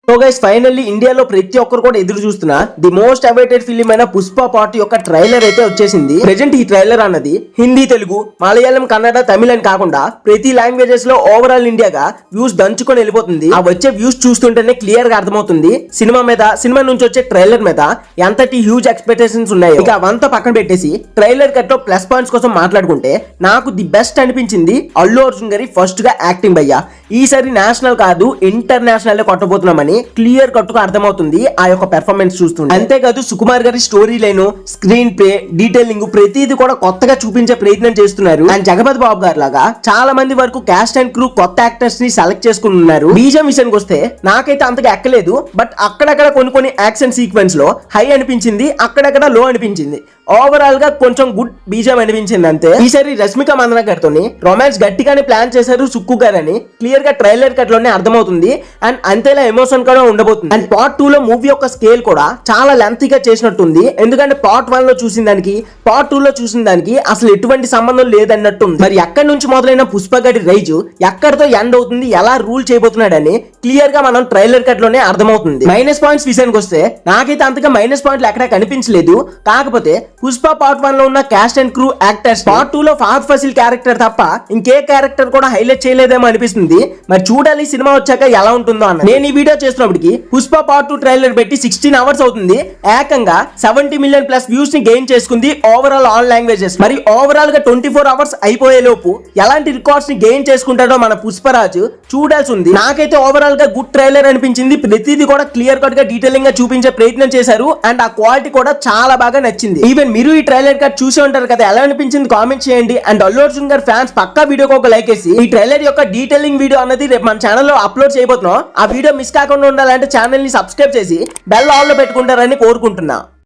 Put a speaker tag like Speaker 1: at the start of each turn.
Speaker 1: So guys finally ఇండియాలో ప్రతి ఒక్కరు కూడా ఎదురు చూస్తున్న ది మోస్ట్ అవైటెడ్ ఫిల్మ్ అయిన పుష్ప పార్ట్ యొక్క ట్రైలర్ అయితే వచ్చేసింది. ప్రెజెంట్ ఈ ట్రైలర్ అన్నది హిందీ, తెలుగు, మలయాళం, కన్నడ, తమిళ అని కాకుండా ప్రతి లాంగ్వేజెస్ లో ఓవరాల్ ఇండియాగా వ్యూస్ దంచుకొని వెళ్ళిపోతుంది. ఆ వచ్చే వ్యూస్ చూస్తుంటేనే క్లియర్ గా అర్థమవుతుంది సినిమా నుంచి వచ్చే ట్రైలర్ మీద ఎంతటి హ్యూజ్ ఎక్స్పెక్టేషన్స్ ఉన్నాయో. ఇక అవంతా పక్కన పెట్టేసి ట్రైలర్ కట్ లో ప్లస్ పాయింట్స్ కోసం మాట్లాడుకుంటే నాకు ది బెస్ట్ అనిపించింది అల్లు అర్జున్ గారి ఫస్ట్ గా యాక్టింగ్. భయ్యా ఈసారి నేషనల్ కాదు ఇంటర్నేషనల్ కొట్టబోతున్నామని క్లియర్ కట్టుగా అర్థమవుతుంది ఆ యొక్క పెర్ఫార్మెన్స్ చూస్తుంటే. అంతేకాదు సుకుమార్ గారి story line, screen play, detailing ప్రతిదీ కూడా కొత్తగా చూపించే ప్రయత్నం చేస్తున్నారు. అండ్ జగపతి బాబు గారు లాగా చాలా మంది వరకు క్యాస్ట్ అండ్ క్రూ కొత్త యాక్టర్స్ ని సెలెక్ట్ చేసుకుని ఉన్నారు. బీజం విషయానికి వస్తే నాకైతే అంతగా ఎక్కలేదు, బట్ అక్కడక్కడ కొన్ని యాక్షన్ సీక్వెన్స్ లో హై అనిపించింది, అక్కడక్కడ లో అనిపించింది. ఓవరాల్ గా కొంచెం గుడ్ బీజం అనిపించింది అంతే. ఈసారి రష్మిక మందన గారితో రొమాన్స్ గట్టిగానే ప్లాన్ చేశారు సుక్కు గారని క్లియర్ గా ట్రైలర్ కట్ లోనే అర్థమవుతుంది. అండ్ అంతేలా ఎమోషన్ కూడా ఉండబోతుంది. అండ్ పార్ట్ 2 లో మూవీ యొక్క స్కేల్ కూడా చాలా లెంతీగా చేసినట్టుంది. ఎందుకంటే పార్ట్ 1 లో చూసిన దానికి పార్ట్ 2 లో చూసిన దానికి అసలు ఎటువంటి సంబంధం లేదన్నట్టుంది. మరి ఎక్కడి నుంచి మొదలైన పుష్ప గారి రైజ్ ఎక్కడితో ఎండ్ అవుతుంది, ఎలా రూల్ చేయబోతున్నాడని క్లియర్ గా మనం ట్రైలర్ కట్ లోనే అర్థమవుతుంది. మైనస్ పాయింట్స్ విషయానికి వస్తే నాకైతే అంతగా మైనస్ పాయింట్లు ఎక్కడ కనిపించలేదు. కాకపోతే పుష్ప పార్ట్ 1 లో ఉన్న caste and crew actors part 2 లో ఫహద్ ఫాసిల్ క్యారెక్టర్ తప్ప ఇంకే క్యారెక్టర్ కూడా హైలైట్ చేయలేదేమో అనిపిస్తుంది. మరి చూడాలి సినిమా వచ్చాక ఎలా ఉంటుందో అన్న. నేను ఈ వీడియో చేస్తున్నప్పటికి పుష్ప పార్ట్ 2 ట్రైలర్ పెట్టి 16 అవర్స్ అవుతుంది. ఏకంగా 70 మిలియన్ ప్లస్ వ్యూస్ ని గెయిన్ చేసుకుంది ఓవరాల్ ఆల్ లాంగ్వేజెస్. మరి ఓవరాల్ గా 24 అవర్స్ అయిపోయే లోపు ఎలాంటి రికార్డ్స్ ని గెయిన్ చేసుకుంటాడో మన పుష్పరాజు చూడాల్సి ఉంది. నాకైతే ఓవరాల్ గా గుడ్ ట్రైలర్ అనిపించింది. ప్రతిదీ కూడా క్లియర్ కట్ గా డీటెయిలింగ్ గా చూపించే ప్రయత్నం చేశారు. అండ్ ఆ క్వాలిటీ కూడా చాలా బాగా నచ్చింది. ఈవెన్ మీరు ఈ ట్రైలర్ కట్ చూసి ఉంటారు కదా, ఎలా అనిపించింది కామెంట్ చేయండి. అండ్ అల్లు అర్జున్ గారి ఫ్యాన్స్ పక్కా వీడియోకి ఒక లైక్ వేసి ఈ ట్రైలర్ యొక్క డీటెయిలింగ్ వీడియో అన్నది రేపు మన ఛానల్లో అప్లోడ్ చేయబోతున్నాం. ఆ వీడియో మిస్ కాకుండా ఉండాలంటే ఛానల్ ని సబ్స్క్రైబ్ చేసి బెల్ ఆన్ లో పెట్టుకుంటారని కోరుకుంటున్నా.